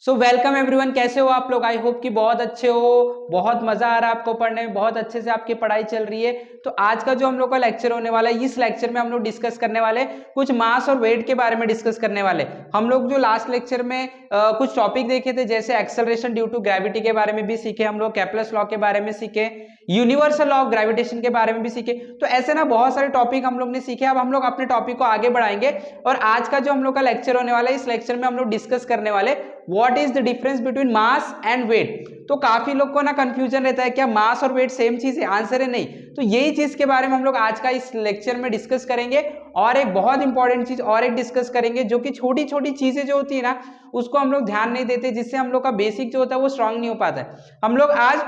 So welcome everyone, कैसे हो आप लोग। आई होप कि बहुत अच्छे हो, बहुत मजा आ रहा है आपको पढ़ने में, बहुत अच्छे से आपकी पढ़ाई चल रही है। तो आज का जो हम लोग का लेक्चर होने वाला है, इस लेक्चर में हम लोग डिस्कस करने वाले कुछ मास और वेट के बारे में डिस्कस करने वाले। हम लोग जो लास्ट लेक्चर में कुछ टॉपिक देखे थे, जैसे एक्सेलरेशन ड्यू टू ग्रेविटी के बारे में भी सीखे, हम लोग केप्लर्स लॉ के बारे में सीखे, यूनिवर्सल लॉ ऑफ ग्रेविटेशन के बारे में भी सीखे। तो ऐसे ना बहुत सारे टॉपिक हम लोग ने सीखे। अब हम लोग अपने टॉपिक को आगे बढ़ाएंगे और आज का जो हम लोग का लेक्चर होने वाला है, इस लेक्चर में हम लोग डिस्कस करने वाले what is the difference between mass and weight. तो काफी लोग को ना कंफ्यूजन रहता है, क्या मास और वेट सेम चीज है? आंसर है नहीं। तो यही चीज के बारे में हम लोग आज का इस लेक्चर में डिस्कस करेंगे। और एक बहुत इंपॉर्टेंट चीज और एक डिस्कस करेंगे, जो कि छोटी छोटी चीजें जो होती है ना, उसको हम लोग ध्यान नहीं देते, जिससे हम लोग का बेसिक जो होता है वो स्ट्रांग नहीं हो पाता है। हम लोग आज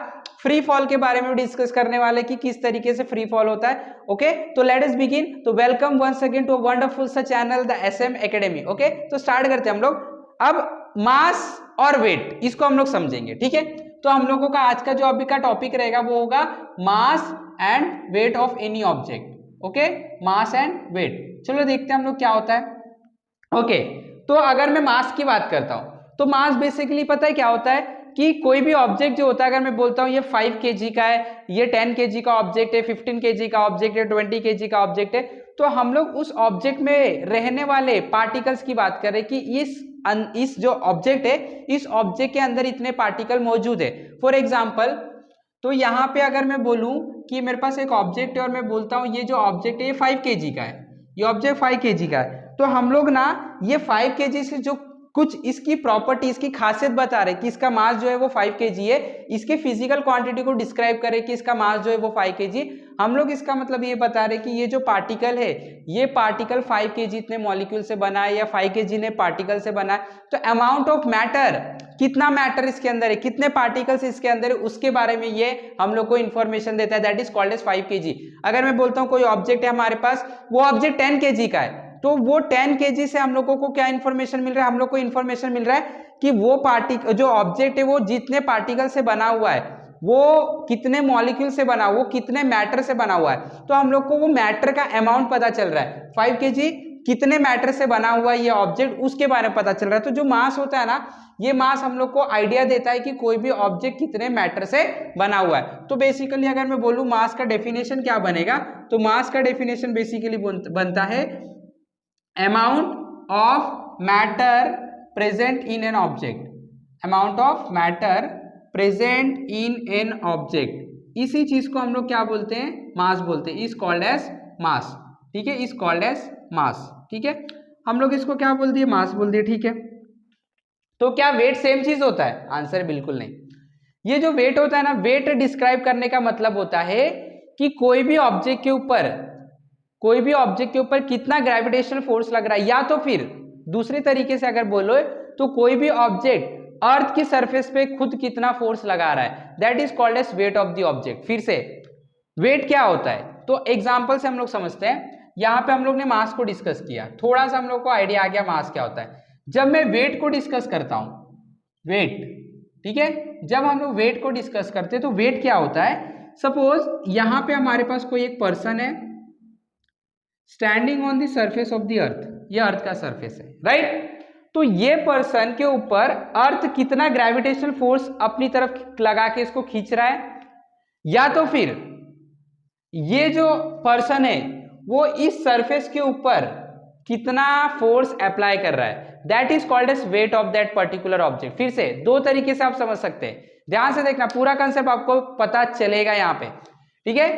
फ्री फॉल के बारे में डिस्कस करने वाले कि किस तरीके से फ्री फॉल होता है। ओके, तो लेट अस बिगिन। तो welcome once again to wonderful सा channel the SM academy. Okay, तो स्टार्ट करते हैं हम लोग। अब मास और वेट, इसको हम लोग समझेंगे, ठीक है। तो हम लोगों का आज का जो अभी का टॉपिक रहेगा वो होगा mass and weight of any object. Okay, mass and weight. चलो देखते हैं हम लोग क्या होता है। ओके, तो अगर मैं मास की बात करता हूं, तो मास बेसिकली पता है क्या होता है कि कोई भी ऑब्जेक्ट जो होता है, अगर मैं बोलता हूं ये 5 kg का है, ये 10 kg का ऑब्जेक्ट है, 15 kg का ऑब्जेक्ट है, 20 kg का ऑब्जेक्ट है, तो हम लोग उस ऑब्जेक्ट में रहने वाले पार्टिकल्स की बात करें कि इस जो ऑब्जेक्ट है, इस ऑब्जेक्ट के अंदर इतने पार्टिकल मौजूद है। फॉर एग्जाम्पल, तो यहाँ पे अगर मैं बोलूं कि मेरे पास एक ऑब्जेक्ट है और मैं बोलता हूं ये जो ऑब्जेक्ट है ये 5 kg का है, ये ऑब्जेक्ट 5 kg का है, तो हम लोग ना ये 5 kg से जो कुछ इसकी प्रॉपर्टी, इसकी खासियत बता रहे कि इसका मास जो है वो 5 kg है, इसके फिजिकल क्वांटिटी को डिस्क्राइब करें कि इसका मास जो है वो 5 kg। हम लोग इसका मतलब ये बता रहे कि ये जो पार्टिकल है, ये पार्टिकल 5 kg इतने मॉलिक्यूल से बना है या 5 kg ने पार्टिकल से बना है। तो अमाउंट ऑफ मैटर, कितना मैटर इसके अंदर है, कितने पार्टिकल्स इसके अंदर है, उसके बारे में ये हम लोग को इंफॉर्मेशन देता है, that is called as 5 kg। अगर मैं बोलता हूँ कोई ऑब्जेक्ट है हमारे पास, वो ऑब्जेक्ट 10 kg का है, तो वो 10 kg से हम लोगों को क्या इंफॉर्मेशन मिल रहा है? हम लोग को इंफॉर्मेशन मिल रहा है कि वो पार्टिकल, जो ऑब्जेक्ट है वो जितने पार्टिकल से बना हुआ है, वो कितने मॉलिक्यूल से बना, वो कितने मैटर से बना हुआ है, तो हम लोग को वो मैटर का अमाउंट पता चल रहा है। 5 kg कितने मैटर से बना हुआ है ये ऑब्जेक्ट, उसके बारे में पता चल रहा है। तो जो मास होता है ना, ये मास हम लोग को आइडिया देता है कि कोई भी ऑब्जेक्ट कितने मैटर से बना हुआ है। तो बेसिकली अगर मैं बोलूं मास का डेफिनेशन क्या बनेगा, तो मास का डेफिनेशन बेसिकली बनता है amount of matter present in an object, amount of matter present in an object। इसी चीज को हम लोग क्या बोलते हैं? मास बोलते हैं, इज कॉल्ड एज मास। ठीक है, इज कॉल्ड एज मास। ठीक है, हम लोग इसको क्या बोल दिए? मास बोल दिए। ठीक है, तो क्या वेट सेम चीज होता है? आंसर बिल्कुल नहीं। ये जो वेट होता है ना, वेट डिस्क्राइब करने का मतलब होता है कि कोई भी ऑब्जेक्ट के ऊपर कितना ग्रेविटेशनल फोर्स लग रहा है, या तो फिर दूसरे तरीके से अगर बोलो तो कोई भी ऑब्जेक्ट अर्थ की सरफेस पे खुद कितना फोर्स लगा रहा है, that is called as weight of the object. फिर से वेट क्या होता है, तो एग्जांपल से हम लोग समझते हैं। यहां पे हम लोग ने मास को डिस्कस किया, थोड़ा सा हम लोग को आइडिया आ गया मास क्या होता है। जब मैं वेट को डिस्कस करता हूं, वेट, ठीक है, जब हम लोग वेट को डिस्कस करते हैं तो वेट क्या होता है? सपोज यहां पे हमारे पास कोई एक पर्सन है standing on the surface of the अर्थ, ये अर्थ का सरफेस है, राइट। तो ये पर्सन के ऊपर अर्थ कितना ग्रेविटेशनल फोर्स अपनी तरफ लगा के इसको खींच रहा है, या तो फिर ये जो पर्सन है वो इस सरफेस के ऊपर कितना फोर्स अप्लाई कर रहा है, that is called as weight of that particular object. फिर से दो तरीके से आप समझ सकते हैं, ध्यान से देखना, पूरा कंसेप्ट आपको पता चलेगा यहां पे। ठीक है,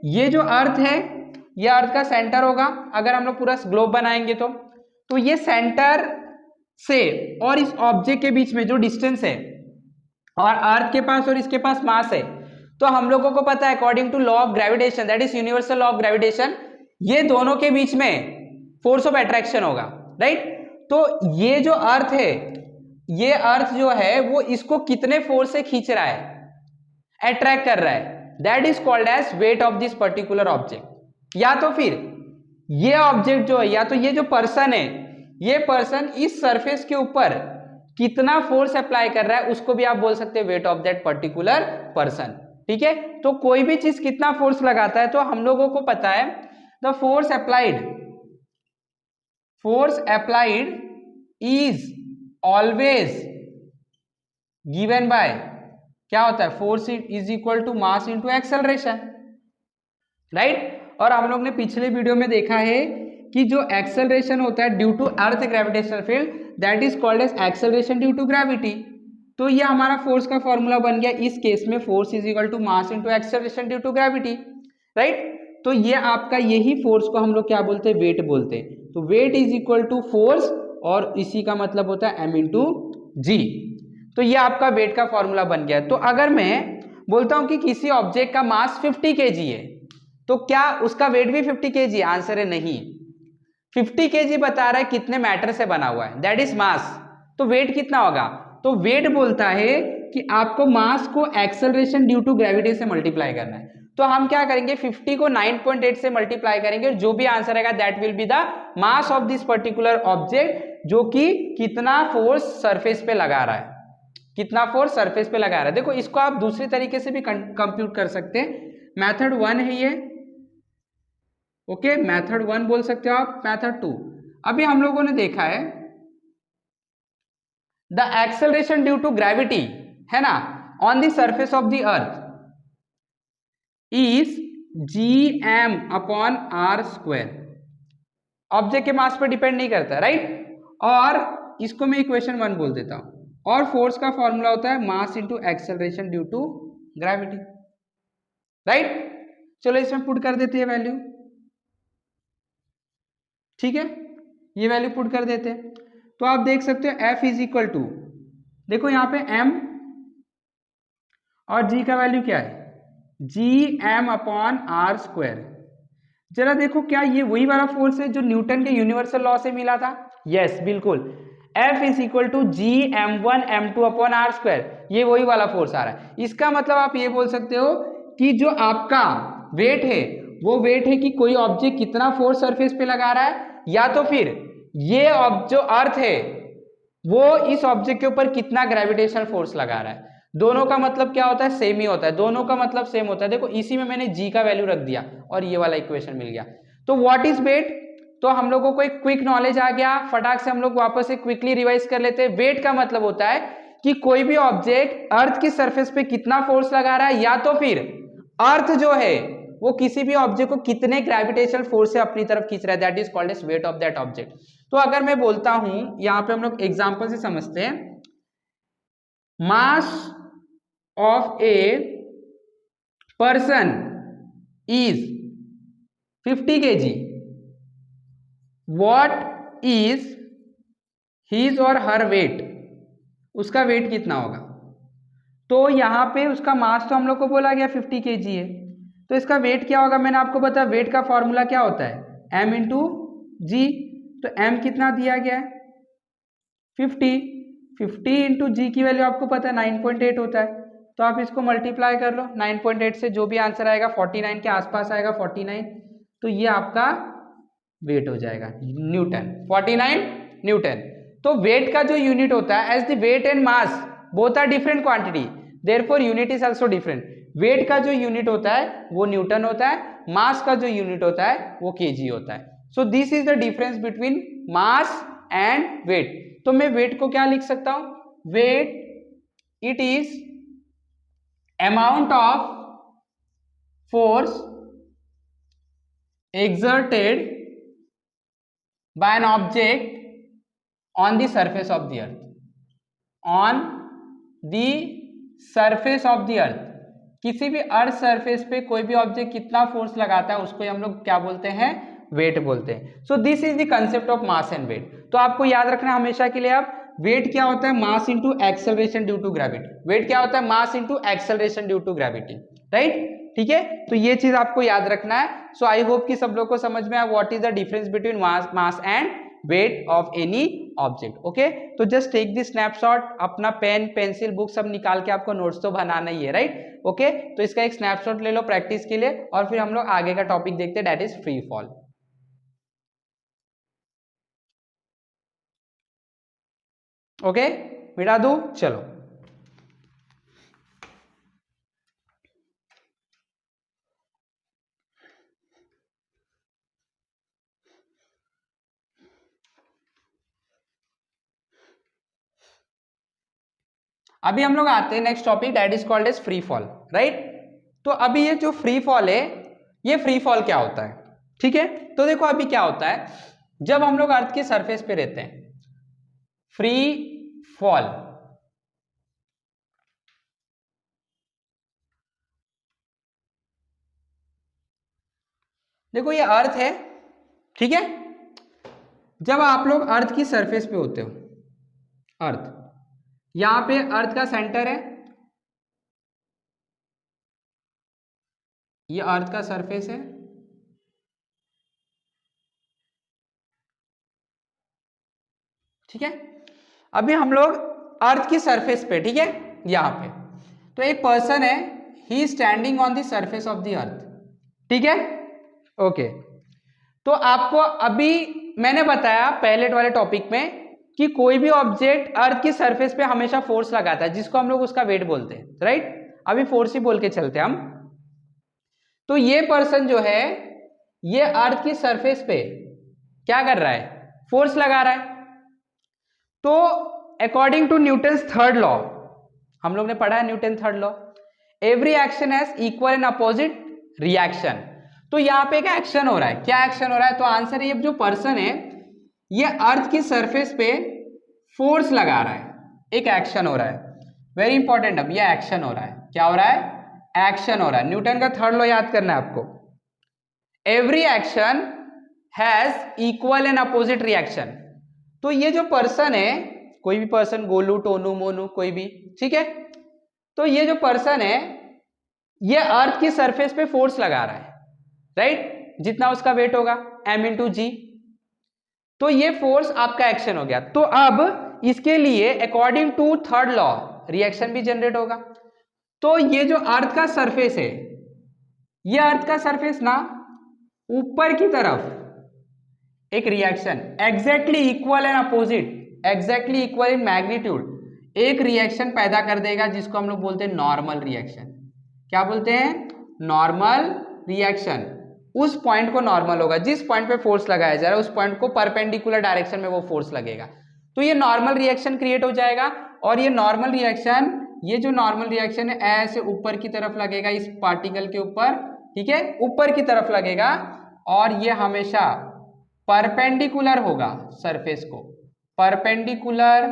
ये जो अर्थ है, ये अर्थ का सेंटर होगा। अगर हम लोग पूरा ग्लोब बनाएंगे तो ये सेंटर से और इस ऑब्जेक्ट के बीच में जो डिस्टेंस है, और अर्थ के पास और इसके पास मास है, तो हम लोगों को पता है according to law of gravitation, that is universal law of gravitation, ये दोनों के बीच में फोर्स ऑफ अट्रैक्शन होगा, राइट। तो ये जो अर्थ है, ये अर्थ जो है वो इसको कितने फोर्स से खींच रहा है, अट्रैक्ट कर रहा है, that is called as weight of this particular object. या तो फिर ये ऑब्जेक्ट जो है, या तो ये जो पर्सन है, ये पर्सन इस सरफेस के ऊपर कितना फोर्स अप्लाई कर रहा है, उसको भी आप बोल सकते हैं wait of that particular person. ठीक है, तो कोई भी चीज कितना फोर्स लगाता है, तो हम लोगों को पता है the force applied is always given by क्या होता है, force is equal to mass into acceleration, right. और हम लोग ने पिछले वीडियो में देखा है कि जो एक्सेलरेशन होता है due to earth gravitational field, that is called as acceleration due to gravity. तो ये हमारा फोर्स का फॉर्मूला बन गया इस केस में, force is equal to mass into acceleration due to gravity, right. तो ये आपका यही फोर्स को हम लोग क्या बोलते हैं, वेट बोलते हैं। तो weight is equal to force, और इसी का मतलब होता है एम इंटू जी। तो ये आपका वेट का फॉर्मूला बन गया। तो अगर मैं बोलता हूं कि किसी ऑब्जेक्ट का मास 50 केजी है, तो क्या उसका वेट भी 50 केजी? आंसर है नहीं। 50 केजी बता रहा है कितने मैटर से बना हुआ है, दैट इज मास। तो वेट कितना होगा? तो वेट बोलता है कि आपको मास को एक्सेलरेशन ड्यू टू ग्रेविटी से मल्टीप्लाई करना है। तो हम क्या करेंगे, 50 को 9.8 से मल्टीप्लाई करेंगे, और जो भी आंसर आएगा that will be the mass of this particular object, जो कि कितना फोर्स सरफेस पे लगा रहा है, कितना फोर्स सरफेस पे लगा रहा है। देखो इसको आप दूसरी तरीके से भी कंप्यूट कर सकते हैं। मेथड 1 है ये, ओके, मेथड 1 बोल सकते हो आप। मेथड 2 अभी हम लोगों ने देखा है, the acceleration due to gravity है ना on the surface of the earth is gm upon R square. Object के मास पर डिपेंड नहीं करता, राइट। और इसको मैं इक्वेशन 1 बोल देता हूं। और फोर्स का फॉर्मूला होता है mass into acceleration due to gravity, right. चलो इसमें पुट कर देते हैं वैल्यू, ठीक है, ये वैल्यू पुट कर देते हैं। तो आप देख सकते हो F इज इक्वल टू, देखो यहाँ पे M और G का वैल्यू क्या है, gm अपॉन आर स्क्वायर। जरा देखो क्या ये वही वाला फोर्स है जो न्यूटन के यूनिवर्सल लॉ से मिला था? यस, बिल्कुल। F is equal to gm1m2 upon R square, ये वही वाला फोर्स आ रहा है। इसका मतलब आप ये बोल सकते हो कि जो आपका वेट है वो वेट है कि कोई ऑब्जेक्ट कितना फोर्स सरफेस पे लगा रहा है, या तो फिर ये जो अर्थ है वो इस ऑब्जेक्ट के ऊपर कितना ग्रेविटेशनल फोर्स लगा रहा है। दोनों का मतलब क्या होता है, सेम ही होता है, दोनों का मतलब सेम होता है। देखो इसी में मैंने जी का वैल्यू रख दिया और ये वाला इक्वेशन मिल गया। तो व्हाट इज वेट? तो हम लोगों को एक क्विक नॉलेज आ गया, फटाक से हम लोग वापस से क्विकली रिवाइज कर लेते हैं। वेट का मतलब होता है कि कोई भी ऑब्जेक्ट अर्थ की सरफेस पे कितना फोर्स लगा रहा है, या तो फिर अर्थ जो है वो किसी भी ऑब्जेक्ट को कितने ग्रेविटेशनल फोर्स से अपनी तरफ खींच रहा है, that is called as weight of that object. तो अगर मैं बोलता हूं, यहां पे हम लोग एग्जांपल से समझते हैं, mass of a person is 50 kg, what is his और हर वेट, उसका वेट कितना होगा? तो यहां पे उसका मास तो हम लोग को बोला गया 50 kg है, तो इसका वेट क्या होगा? मैंने आपको बताया वेट का फॉर्मूला क्या होता है, m इंटू जी। तो m कितना दिया गया है, 50। 50 इंटू जी की वैल्यू आपको पता है 9.8 होता है, तो आप इसको मल्टीप्लाई कर लो 9.8 से, जो भी आंसर आएगा 49 के आसपास आएगा, 49। तो ये आपका वेट हो जाएगा न्यूटन, 49 न्यूटन। तो वेट का जो यूनिट होता है, as the weight and mass both are different quantity, therefore unit is also different. Weight का जो यूनिट होता है वो न्यूटन होता है, मास का जो यूनिट होता है वो केजी होता है। So this is the difference between mass and weight. तो मैं वेट को क्या लिख सकता हूं, weight it is amount of force exerted by an object on the surface of the earth, on the surface of the earth। किसी भी earth surface पे कोई भी ऑब्जेक्ट कितना फोर्स लगाता है उसको हम लोग क्या बोलते हैं, वेट बोलते हैं। So this is the concept of mass and weight. तो आपको याद रखना हमेशा के लिए, आप वेट क्या होता है, mass into acceleration due to gravity. Weight क्या होता है, mass into acceleration due to gravity, right. ठीक है, तो ये चीज आपको याद रखना है। सो आई होप कि सब लोग को समझ में आया what is the difference between mass and weight of any object. Okay, तो जस्ट टेक दिस स्नैपशॉट, अपना पेन पेंसिल बुक सब निकाल के आपको नोट्स तो बनाना ही है, राइट। ओके, तो इसका एक स्नैपशॉट ले लो प्रैक्टिस के लिए, और फिर हम लोग आगे का टॉपिक देखते हैं, that is free fall. Okay, मिटा दू, चलो। अभी हम लोग आते हैं next topic, that is called as free fall, right. तो अभी ये जो फ्री फॉल है, ये फ्री फॉल क्या होता है, ठीक है। तो देखो अभी क्या होता है, जब हम लोग अर्थ के सरफेस पे रहते हैं, फ्री फॉल, देखो ये अर्थ है, ठीक है। जब आप लोग अर्थ की सरफेस पे होते हो, अर्थ, यहां पे अर्थ का सेंटर है, ये अर्थ का सरफेस है, ठीक है। अभी हम लोग अर्थ की सरफेस पे, ठीक है, यहां पे तो एक पर्सन है, he standing on the surface of the earth, ठीक है, ओके। तो आपको अभी मैंने बताया पहले वाले टॉपिक में कि कोई भी ऑब्जेक्ट अर्थ की सरफेस पे हमेशा फोर्स लगाता है, जिसको हम लोग उसका वेट बोलते हैं, राइट। अभी फोर्स ही बोल के चलते हैं हम। तो ये पर्सन जो है, ये अर्थ की सरफेस पे क्या कर रहा है, फोर्स लगा रहा है। तो according to Newton's third law, हम लोग ने पढ़ा है Newton third law, every action has equal and opposite reaction. तो यहाँ पे एक एक्शन हो रहा है, क्या एक्शन हो रहा है, तो आंसर है, ये जो पर्सन है ये अर्थ की सरफेस पे फोर्स लगा रहा है, एक एक्शन हो रहा है, वेरी इंपॉर्टेंट। अब ये एक्शन हो रहा है, क्या हो रहा है, एक्शन हो रहा है। न्यूटन का थर्ड लॉ याद करना है आपको, every action has equal and opposite reaction. तो ये जो पर्सन है, कोई भी पर्सन, गोलू, टोनू, मोनू, कोई भी, ठीक है, तो ये जो पर्सन है ये अर्थ की सरफेस पे फोर्स लगा रहा है, राइट, जितना उसका वेट होगा m/g। तो ये फोर्स आपका एक्शन हो गया। तो अब इसके लिए according to third law reaction भी जनरेट होगा। तो ये जो अर्थ का सरफेस है, ये अर्थ का सरफेस ना ऊपर की तरफ एक reaction exactly equal and opposite, exactly equal in magnitude, एक रिएक्शन पैदा कर देगा, जिसको हम लोग बोलते हैं नॉर्मल रिएक्शन। क्या बोलते हैं, नॉर्मल रिएक्शन। उस पॉइंट को नॉर्मल होगा, जिस पॉइंट पे फोर्स लगाया जा रहा है उस पॉइंट को परपेंडिकुलर डायरेक्शन में वो फोर्स लगेगा, तो ये नॉर्मल रिएक्शन क्रिएट हो जाएगा। और ये नॉर्मल रिएक्शन, ये जो नॉर्मल रिएक्शन है ऐसे ऊपर की तरफ लगेगा, इस पार्टिकल के ऊपर, ठीक है, ऊपर की तरफ लगेगा, और ये हमेशा परपेंडिकुलर होगा सरफेस को, परपेंडिकुलर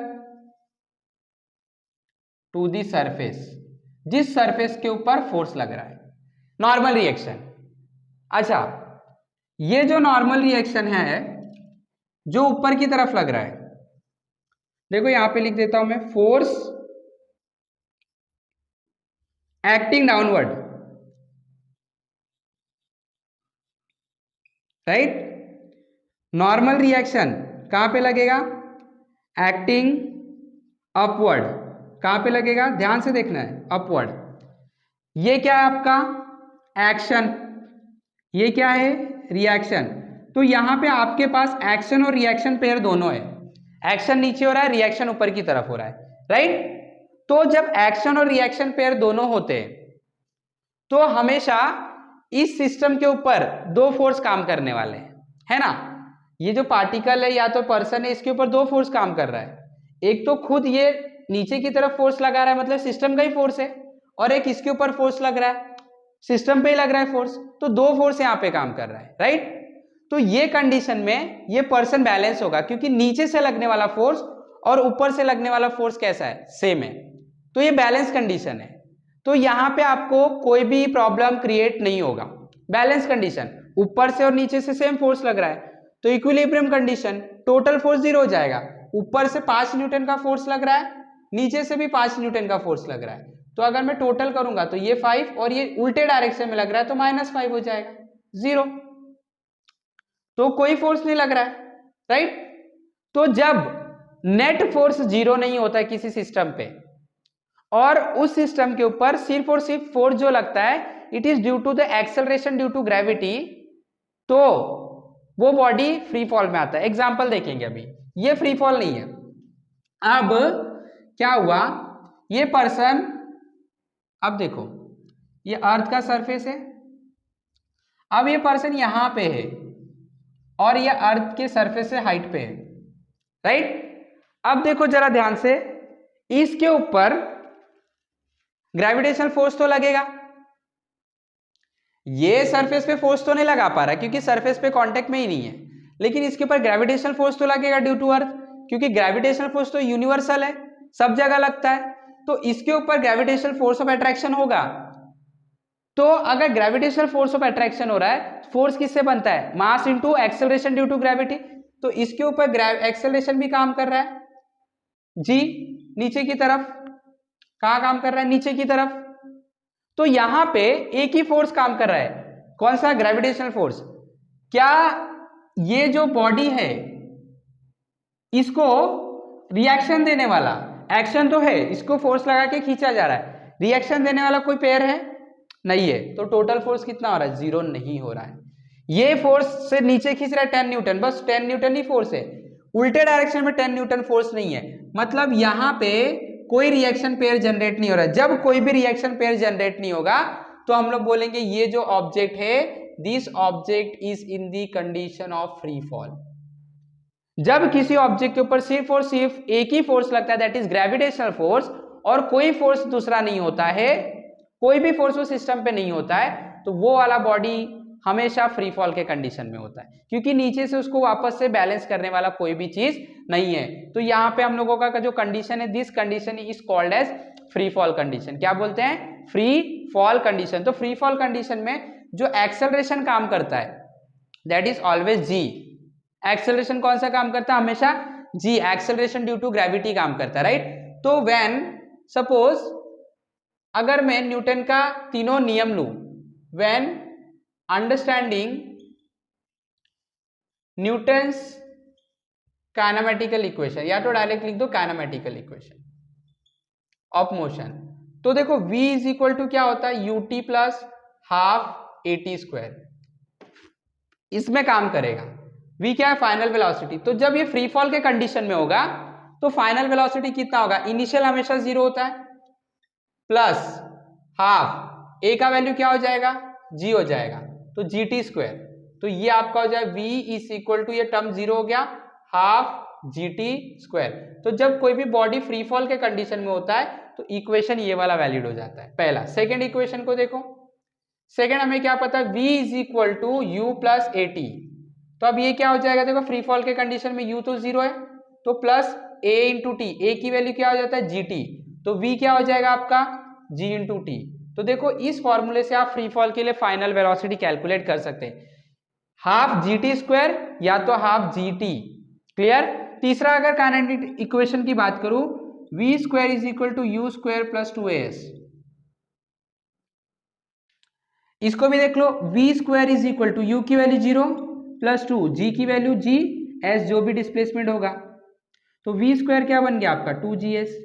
टू दी सरफेस, जिस सरफेस के ऊपर फोर्स लग रहा है, नॉर्मल रिएक्शन। अच्छा, ये जो नॉर्मल रिएक्शन है जो ऊपर की तरफ लग रहा है, देखो यहां पे लिख देता हूं मैं, force acting downward, right. Normal reaction कहां पे लगेगा, एक्टिंग अपवर्ड, कहां पे लगेगा, ध्यान से देखना है, अपवर्ड। ये क्या है आपका एक्शन, ये क्या है रिएक्शन। तो यहां पे आपके पास एक्शन और रिएक्शन पेयर दोनों है, एक्शन नीचे हो रहा है, रिएक्शन ऊपर की तरफ हो रहा है, राइट। तो जब एक्शन और रिएक्शन पेयर दोनों होते हैं तो हमेशा इस सिस्टम के ऊपर दो फोर्स काम करने वाले हैं, है ना। ये जो पार्टिकल है या तो पर्सन है, इसके ऊपर दो फोर्स काम कर रहा है, एक तो खुद ये नीचे की तरफ फोर्स लगा रहा है, मतलब सिस्टम का ही फोर्स है, और एक इसके ऊपर फोर्स लग रहा है, सिस्टम पे ही लग रहा है फोर्स, तो दो फोर्स यहां पे काम कर रहा है, राइट। तो ये कंडीशन में ये पर्सन बैलेंस होगा, क्योंकि नीचे से लगने वाला फोर्स और ऊपर से लगने वाला फोर्स कैसा है, सेम है, तो ये बैलेंस कंडीशन है। तो यहां पे आपको कोई भी प्रॉब्लम क्रिएट नहीं होगा, बैलेंस कंडीशन, ऊपर से और नीचे से सेम फोर्स लग रहा है, तो इक्विलिब्रियम कंडीशन, टोटल फोर्स 0 हो जाएगा। ऊपर से 5 न्यूटन का फोर्स लग रहा है, नीचे से भी 5 न्यूटन का फोर्स लग रहा है, तो अगर मैं टोटल करूंगा तो ये 5 और ये उल्टे डायरेक्शन में लग रहा है तो -5 हो जाएगा, 0, तो कोई फोर्स नहीं लग रहा है, राइट। तो जब नेट फोर्स 0 नहीं होता है किसी सिस्टम पे, और उस सिस्टम के ऊपर सिर्फ और सिर्फ फोर्स जो लगता है it is due to the acceleration due to gravity, तो वो बॉडी फ्री फॉल में आता है। एग्जांपल देखेंगे अभी, ये फ्री फॉल नहीं है। अब क्या हुआ, ये पर्सन, अब देखो ये अर्थ का सरफेस है, अब ये पर्सन यहां पे है और ये अर्थ के सरफेस से हाइट पे है, राइट। अब देखो जरा ध्यान से, इसके ऊपर ग्रेविटेशनल फोर्स तो लगेगा, ये सरफेस पे फोर्स तो नहीं लगा पा रहा क्योंकि सरफेस पे कांटेक्ट में ही नहीं है, लेकिन इसके ऊपर ग्रेविटेशनल फोर्स तो लगेगा ड्यू टू अर्थ, क्योंकि ग्रेविटेशनल फोर्स तो यूनिवर्सल है, सब जगह लगता है, तो इसके ऊपर ग्रेविटेशनल फोर्स ऑफ अट्रैक्शन होगा। तो अगर ग्रेविटेशनल फोर्स ऑफ अट्रैक्शन हो रहा है, फोर्स किससे बनता है, mass into acceleration due to gravity, तो इसके ऊपर एक्सेलरेशन भी काम कर रहा है, जी नीचे की तरफ, कहां काम कर रहा है, नीचे की तरफ, तो यहां पे एक ही फोर्स काम कर रहा है, कौन सा, ग्रेविटेशनल फोर्स। क्या ये जो बॉडी है इसको रिएक्शन देने वाला, एक्शन तो है, इसको फोर्स लगा के खींचा जा रहा है, रिएक्शन देने वाला कोई पेयर है, नहीं है, तो टोटल फोर्स कितना हो रहा है, 0 नहीं हो रहा है। ये फोर्स से नीचे खींच रहा है 10 न्यूटन, बस 10 न्यूटन ही फोर्स है, उल्टे डायरेक्शन में 10 न्यूटन फोर्स नहीं है, मतलब यहां पे कोई रिएक्शन पेयर जनरेट नहीं हो रहा है। जब कोई भी रिएक्शन पेयर जनरेट नहीं होगा तो हम लोग बोलेंगे ये जो ऑब्जेक्ट है, this object is in the condition of free fall. जब किसी ऑब्जेक्ट के ऊपर सिर्फ और सिर्फ एक ही फोर्स लगता है, दैट इज ग्रेविटेशनल फोर्स, और कोई फोर्स दूसरा नहीं होता है, कोई भी फोर्स उस सिस्टम पे नहीं होता है, तो वो वाला बॉडी हमेशा फ्री फॉल के कंडीशन में होता है, क्योंकि नीचे से उसको वापस से बैलेंस करने वाला कोई भी चीज नहीं है। तो यहाँ पे हम लोगों का जो कंडीशन है, this condition is called as free fall condition. क्या बोलते हैं, फ्री फॉल कंडीशन। तो फ्री फॉल कंडीशन में जो एक्सेलरेशन काम करता है that is always g. Acceleration कौन सा काम करता है, हमेशा g, acceleration due to gravity काम करता है, राइट। तो व्हेन सपोज अगर मैं न्यूटन का तीनों नियम लूं, when understanding Newton's kinematical equation, या तो डायरेक्ट लिख दो काइनेमेटिकल इक्वेशन ऑफ मोशन, तो देखो v इज इक्वल टू क्या होता है, ut plus half at square, इसमें काम करेगा। v क्या है, फाइनल वेलोसिटी। तो जब ये फ्री फॉल के कंडीशन में होगा तो फाइनल वेलोसिटी कितना होगा, इनिशियल हमेशा 0 होता है, प्लस हाफ a का वैल्यू क्या हो जाएगा, g हो जाएगा, तो gt स्क्वायर, तो ये आपका हो जाए v इज इक्वल टू, ये टर्म 0 हो गया, हाफ gt स्क्वायर। तो जब कोई भी बॉडी फ्री फॉल के कंडीशन में होता है तो इक्वेशन ये वाला वैलिड हो जाता है, पहला। सेकंड इक्वेशन को देखो, सेकंड हमें क्या पता है, v is equal to u plus at, तो अब ये क्या हो जाएगा, देखो फ्री फॉल के कंडीशन में u तो 0 है, तो plus a into t, a की वैल्यू क्या हो जाता है, gt, तो v क्या हो जाएगा आपका, g इंटू टी। तो देखो इस फॉर्मूले से आप फ्री फॉल के लिए फाइनल वेलोसिटी कैलकुलेट कर सकते हैं, हाफ gt स्क्वायर या तो हाफ gt, क्लियर। तीसरा अगर काइनेटिक इक्वेशन की बात करूं, v square is equal to u square plus 2as, इसको भी देख लो, v square is equal to u की वैल्यू 0 प्लस 2, g की वैल्यू g, s जो भी डिस्प्लेसमेंट होगा, तो v स्क्वायर क्या बन गया आपका 2gs।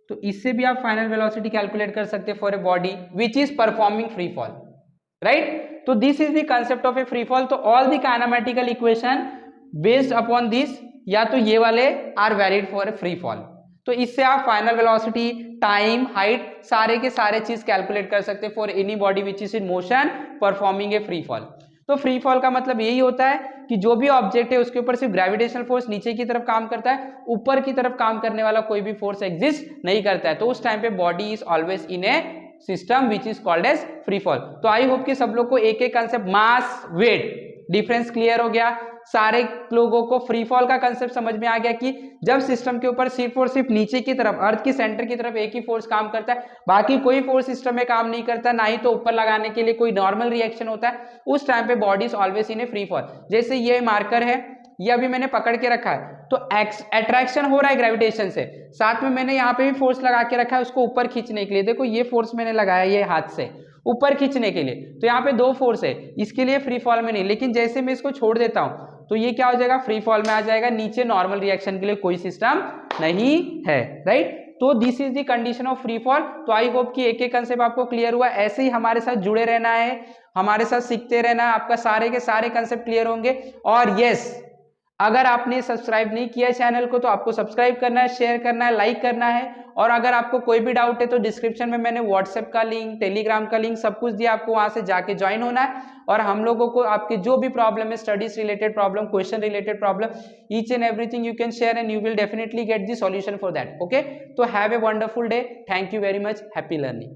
तो इससे भी आप फाइनल वेलोसिटी कैलकुलेट कर सकते हैं for a body which is performing free fall, right. तो this is the concept of a free fall. तो all the kinematical equation based upon this, या तो ये वाले are valid for a free fall. तो इससे आप फाइनल वेलोसिटी, टाइम, हाइट, सारे के सारे चीज कैलकुलेट कर सकते हैं for any body which is in motion performing A free fall. तो फ्री फॉल का मतलब यही होता है कि जो भी ऑब्जेक्ट है उसके ऊपर सिर्फ ग्रेविटेशनल फोर्स नीचे की तरफ काम करता है, ऊपर की तरफ काम करने वाला कोई भी फोर्स एग्जिस्ट नहीं करता है, तो उस टाइम पे body is always in a system which is called as free fall. तो आई होप कि सब लोग को एक एक concept, mass, weight difference clear हो गया, सारे लोगों को फ्री फॉल का कंसेप्ट समझ में आ गया कि जब सिस्टम के ऊपर सिर्फ और सिर्फ नीचे की तरफ, अर्थ की सेंटर की तरफ एक ही फोर्स काम करता है, बाकी कोई फोर्स सिस्टम में काम नहीं करता, ना ही तो ऊपर लगाने के लिए कोई नॉर्मल रिएक्शन होता है, उस टाइम पे body is always in A free fall. जैसे ये मार्कर है, ये अभी मैंने पकड़ के रखा है, तो अट्रैक्शन हो रहा है ग्रेविटेशन से, साथ में मैंने यहाँ पे भी फोर्स लगा के रखा है उसको ऊपर खींचने के लिए। देखो ये फोर्स मैंने लगाया ये हाथ से ऊपर खींचने के लिए, तो यहाँ पे दो फोर्स है, इसके लिए फ्री फॉल में नहीं, लेकिन जैसे मैं इसको छोड़ देता हूँ तो ये क्या हो जाएगा, फ्री फॉल में आ जाएगा, नीचे नॉर्मल रिएक्शन के लिए कोई सिस्टम नहीं है, राइट। तो this is the condition of free fall. तो आई होप कि एक एक कंसेप्ट आपको क्लियर हुआ। ऐसे ही हमारे साथ जुड़े रहना है, हमारे साथ सीखते रहना है, आपका सारे के सारे कंसेप्ट क्लियर होंगे। और यस, अगर आपने सब्सक्राइब नहीं किया चैनल को तो आपको सब्सक्राइब करना है, शेयर करना है, लाइक करना है। और अगर आपको कोई भी डाउट है तो डिस्क्रिप्शन में मैंने व्हाट्सएप का लिंक, टेलीग्राम का लिंक सब कुछ दिया, आपको वहां से जाके ज्वाइन होना है। और हम लोगों को आपके जो भी प्रॉब्लम है, studies related problem, question related problem, each and everything you can share and you will definitely get the solution for that. Okay, तो have a wonderful day, thank you very much, happy learning.